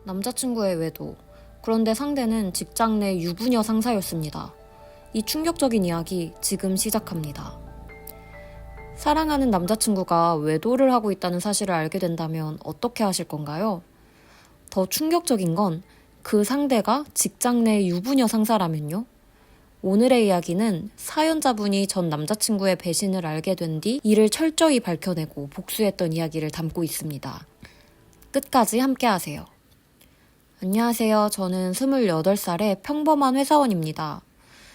남자친구의 외도. 그런데 상대는 직장 내 유부녀 상사였습니다. 이 충격적인 이야기 지금 시작합니다. 사랑하는 남자친구가 외도를 하고 있다는 사실을 알게 된다면 어떻게 하실 건가요? 더 충격적인 건 그 상대가 직장 내 유부녀 상사라면요? 오늘의 이야기는 사연자분이 전 남자친구의 배신을 알게 된 뒤 이를 철저히 밝혀내고 복수했던 이야기를 담고 있습니다. 끝까지 함께 하세요. 안녕하세요. 저는 28살의 평범한 회사원입니다.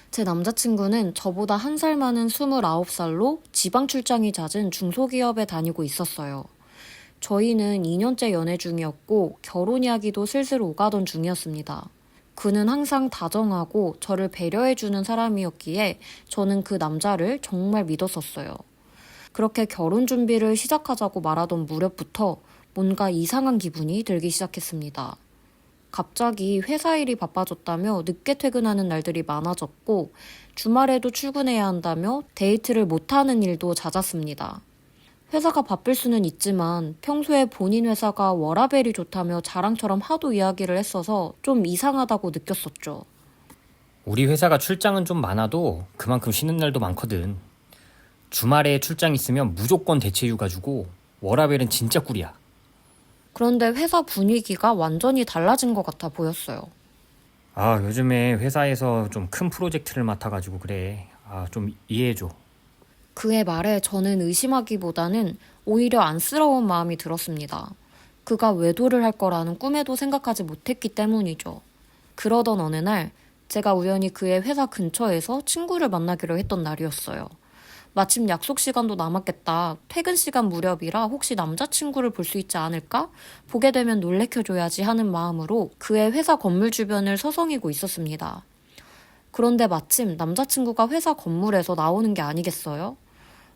제 남자친구는 저보다 1살 많은 29살로 지방 출장이 잦은 중소기업에 다니고 있었어요. 저희는 2년째 연애 중이었고 결혼 이야기도 슬슬 오가던 중이었습니다. 그는 항상 다정하고 저를 배려해주는 사람이었기에 저는 그 남자를 정말 믿었었어요. 그렇게 결혼 준비를 시작하자고 말하던 무렵부터 뭔가 이상한 기분이 들기 시작했습니다. 갑자기 회사 일이 바빠졌다며 늦게 퇴근하는 날들이 많아졌고 주말에도 출근해야 한다며 데이트를 못하는 일도 잦았습니다. 회사가 바쁠 수는 있지만 평소에 본인 회사가 워라밸이 좋다며 자랑처럼 하도 이야기를 했어서 좀 이상하다고 느꼈었죠. 우리 회사가 출장은 좀 많아도 그만큼 쉬는 날도 많거든. 주말에 출장 있으면 무조건 대체휴가 주고 워라밸은 진짜 꿀이야. 그런데 회사 분위기가 완전히 달라진 것 같아 보였어요. 요즘에 회사에서 좀 큰 프로젝트를 맡아가지고 그래. 좀 이해해줘. 그의 말에 저는 의심하기보다는 오히려 안쓰러운 마음이 들었습니다. 그가 외도를 할 거라는 꿈에도 생각하지 못했기 때문이죠. 그러던 어느 날 제가 우연히 그의 회사 근처에서 친구를 만나기로 했던 날이었어요. 마침 약속 시간도 남았겠다. 퇴근 시간 무렵이라 혹시 남자친구를 볼 수 있지 않을까? 보게 되면 놀래켜줘야지 하는 마음으로 그의 회사 건물 주변을 서성이고 있었습니다. 그런데 마침 남자친구가 회사 건물에서 나오는 게 아니겠어요?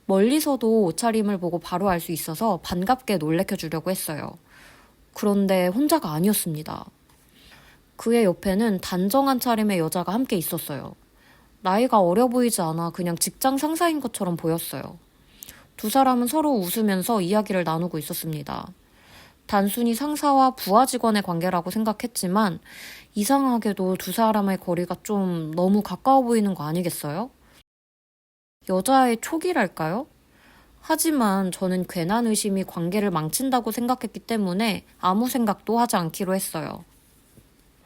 멀리서도 옷차림을 보고 바로 알 수 있어서 반갑게 놀래켜주려고 했어요. 그런데 혼자가 아니었습니다. 그의 옆에는 단정한 차림의 여자가 함께 있었어요. 나이가 어려 보이지 않아 그냥 직장 상사인 것처럼 보였어요. 두 사람은 서로 웃으면서 이야기를 나누고 있었습니다. 단순히 상사와 부하 직원의 관계라고 생각했지만 이상하게도 두 사람의 거리가 좀 너무 가까워 보이는 거 아니겠어요? 여자의 촉이랄까요? 하지만 저는 괜한 의심이 관계를 망친다고 생각했기 때문에 아무 생각도 하지 않기로 했어요.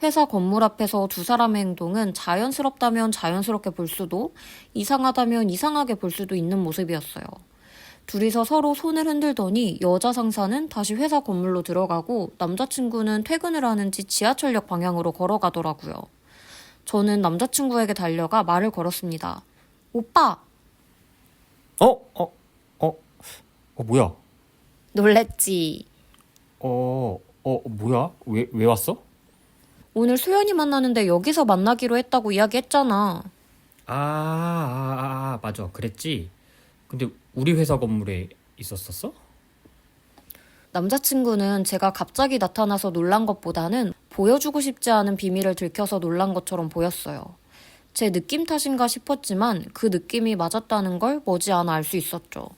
회사 건물 앞에서 두 사람의 행동은 자연스럽다면 자연스럽게 볼 수도, 이상하다면 이상하게 볼 수도 있는 모습이었어요. 둘이서 서로 손을 흔들더니 여자 상사는 다시 회사 건물로 들어가고 남자친구는 퇴근을 하는지 지하철역 방향으로 걸어가더라고요. 저는 남자친구에게 달려가 말을 걸었습니다. 오빠! 뭐야? 놀랬지? 뭐야? 왜 왔어? 오늘 소연이 만나는데 여기서 만나기로 했다고 이야기했잖아. 맞아. 그랬지? 근데 우리 회사 건물에 있었었어? 남자친구는 제가 갑자기 나타나서 놀란 것보다는 보여주고 싶지 않은 비밀을 들켜서 놀란 것처럼 보였어요. 제 느낌 탓인가 싶었지만 그 느낌이 맞았다는 걸 머지않아 알 수 있었죠.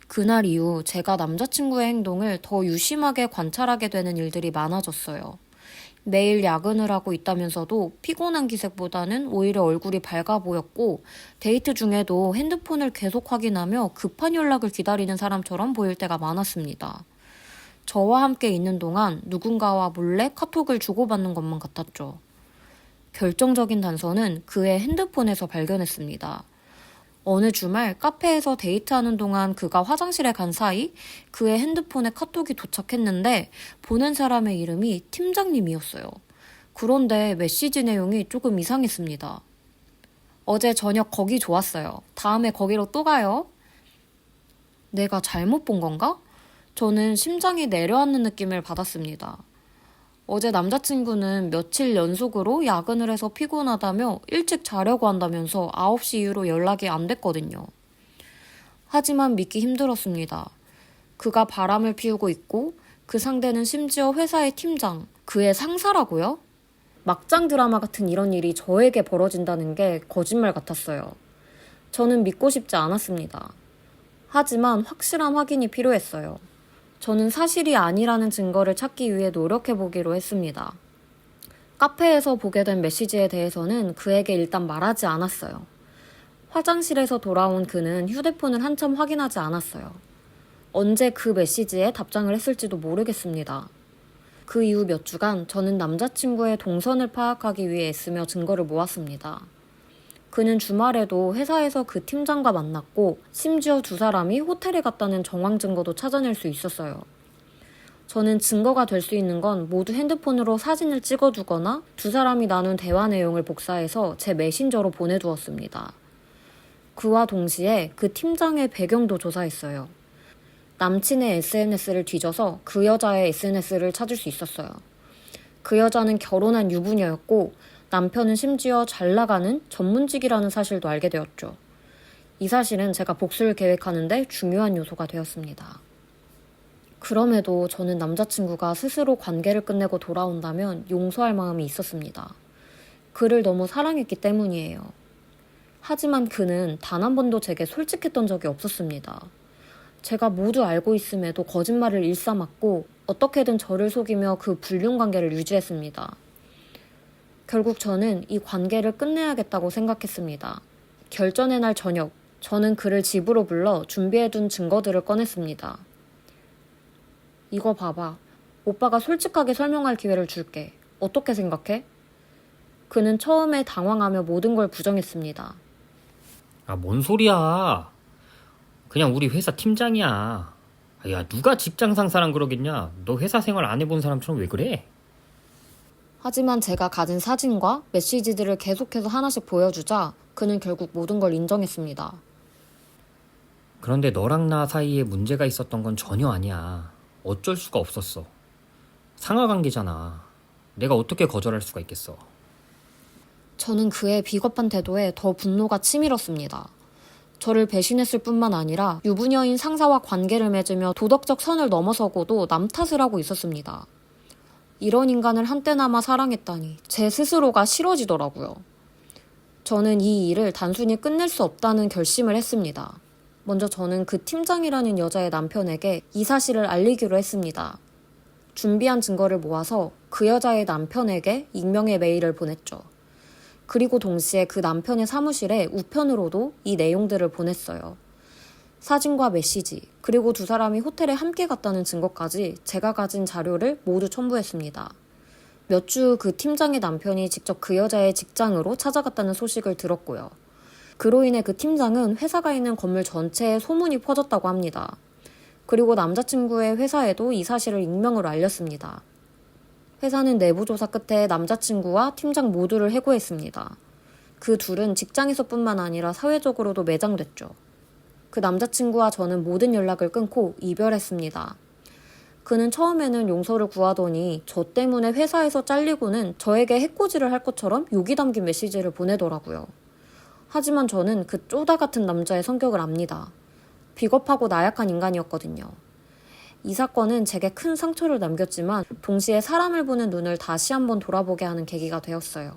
그날 이후 제가 남자친구의 행동을 더 유심하게 관찰하게 되는 일들이 많아졌어요. 매일 야근을 하고 있다면서도 피곤한 기색보다는 오히려 얼굴이 밝아 보였고 데이트 중에도 핸드폰을 계속 확인하며 급한 연락을 기다리는 사람처럼 보일 때가 많았습니다. 저와 함께 있는 동안 누군가와 몰래 카톡을 주고받는 것만 같았죠. 결정적인 단서는 그의 핸드폰에서 발견했습니다. 어느 주말 카페에서 데이트하는 동안 그가 화장실에 간 사이 그의 핸드폰에 카톡이 도착했는데 보낸 사람의 이름이 팀장님이었어요. 그런데 메시지 내용이 조금 이상했습니다. 어제 저녁 거기 좋았어요. 다음에 거기로 또 가요. 내가 잘못 본 건가? 저는 심장이 내려앉는 느낌을 받았습니다. 어제 남자친구는 며칠 연속으로 야근을 해서 피곤하다며 일찍 자려고 한다면서 9시 이후로 연락이 안 됐거든요. 하지만 믿기 힘들었습니다. 그가 바람을 피우고 있고 그 상대는 심지어 회사의 팀장, 그의 상사라고요? 막장 드라마 같은 이런 일이 저에게 벌어진다는 게 거짓말 같았어요. 저는 믿고 싶지 않았습니다. 하지만 확실한 확인이 필요했어요. 저는 사실이 아니라는 증거를 찾기 위해 노력해보기로 했습니다. 카페에서 보게 된 메시지에 대해서는 그에게 일단 말하지 않았어요. 화장실에서 돌아온 그는 휴대폰을 한참 확인하지 않았어요. 언제 그 메시지에 답장을 했을지도 모르겠습니다. 그 이후 몇 주간 저는 남자친구의 동선을 파악하기 위해 애쓰며 증거를 모았습니다. 그는 주말에도 회사에서 그 팀장과 만났고 심지어 두 사람이 호텔에 갔다는 정황 증거도 찾아낼 수 있었어요. 저는 증거가 될 수 있는 건 모두 핸드폰으로 사진을 찍어두거나 두 사람이 나눈 대화 내용을 복사해서 제 메신저로 보내두었습니다. 그와 동시에 그 팀장의 배경도 조사했어요. 남친의 SNS를 뒤져서 그 여자의 SNS를 찾을 수 있었어요. 그 여자는 결혼한 유부녀였고 남편은 심지어 잘 나가는 전문직이라는 사실도 알게 되었죠. 이 사실은 제가 복수를 계획하는데 중요한 요소가 되었습니다. 그럼에도 저는 남자친구가 스스로 관계를 끝내고 돌아온다면 용서할 마음이 있었습니다. 그를 너무 사랑했기 때문이에요. 하지만 그는 단 한 번도 제게 솔직했던 적이 없었습니다. 제가 모두 알고 있음에도 거짓말을 일삼았고 어떻게든 저를 속이며 그 불륜 관계를 유지했습니다. 결국 저는 이 관계를 끝내야겠다고 생각했습니다. 결전의 날 저녁, 저는 그를 집으로 불러 준비해둔 증거들을 꺼냈습니다. 이거 봐봐. 오빠가 솔직하게 설명할 기회를 줄게. 어떻게 생각해? 그는 처음에 당황하며 모든 걸 부정했습니다. 아, 뭔 소리야. 그냥 우리 회사 팀장이야. 야, 누가 직장 상사랑 그러겠냐. 너 회사 생활 안 해본 사람처럼 왜 그래? 하지만 제가 가진 사진과 메시지들을 계속해서 하나씩 보여주자 그는 결국 모든 걸 인정했습니다. 그런데 너랑 나 사이에 문제가 있었던 건 전혀 아니야. 어쩔 수가 없었어. 상하관계잖아. 내가 어떻게 거절할 수가 있겠어. 저는 그의 비겁한 태도에 더 분노가 치밀었습니다. 저를 배신했을 뿐만 아니라 유부녀인 상사와 관계를 맺으며 도덕적 선을 넘어서고도 남 탓을 하고 있었습니다. 이런 인간을 한때나마 사랑했다니 제 스스로가 싫어지더라고요. 저는 이 일을 단순히 끝낼 수 없다는 결심을 했습니다. 먼저 저는 그 팀장이라는 여자의 남편에게 이 사실을 알리기로 했습니다. 준비한 증거를 모아서 그 여자의 남편에게 익명의 메일을 보냈죠. 그리고 동시에 그 남편의 사무실에 우편으로도 이 내용들을 보냈어요. 사진과 메시지, 그리고 두 사람이 호텔에 함께 갔다는 증거까지 제가 가진 자료를 모두 첨부했습니다. 몇 주 그 팀장의 남편이 직접 그 여자의 직장으로 찾아갔다는 소식을 들었고요. 그로 인해 그 팀장은 회사가 있는 건물 전체에 소문이 퍼졌다고 합니다. 그리고 남자친구의 회사에도 이 사실을 익명으로 알렸습니다. 회사는 내부 조사 끝에 남자친구와 팀장 모두를 해고했습니다. 그 둘은 직장에서뿐만 아니라 사회적으로도 매장됐죠. 그 남자친구와 저는 모든 연락을 끊고 이별했습니다. 그는 처음에는 용서를 구하더니 저 때문에 회사에서 잘리고는 저에게 해코지를 할 것처럼 욕이 담긴 메시지를 보내더라고요. 하지만 저는 그 쪼다 같은 남자의 성격을 압니다. 비겁하고 나약한 인간이었거든요. 이 사건은 제게 큰 상처를 남겼지만 동시에 사람을 보는 눈을 다시 한번 돌아보게 하는 계기가 되었어요.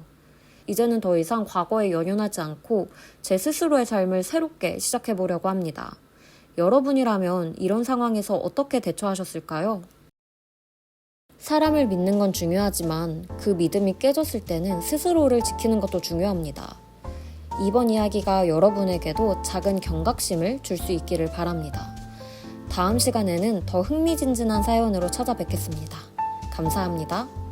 이제는 더 이상 과거에 연연하지 않고 제 스스로의 삶을 새롭게 시작해보려고 합니다. 여러분이라면 이런 상황에서 어떻게 대처하셨을까요? 사람을 믿는 건 중요하지만 그 믿음이 깨졌을 때는 스스로를 지키는 것도 중요합니다. 이번 이야기가 여러분에게도 작은 경각심을 줄 수 있기를 바랍니다. 다음 시간에는 더 흥미진진한 사연으로 찾아뵙겠습니다. 감사합니다.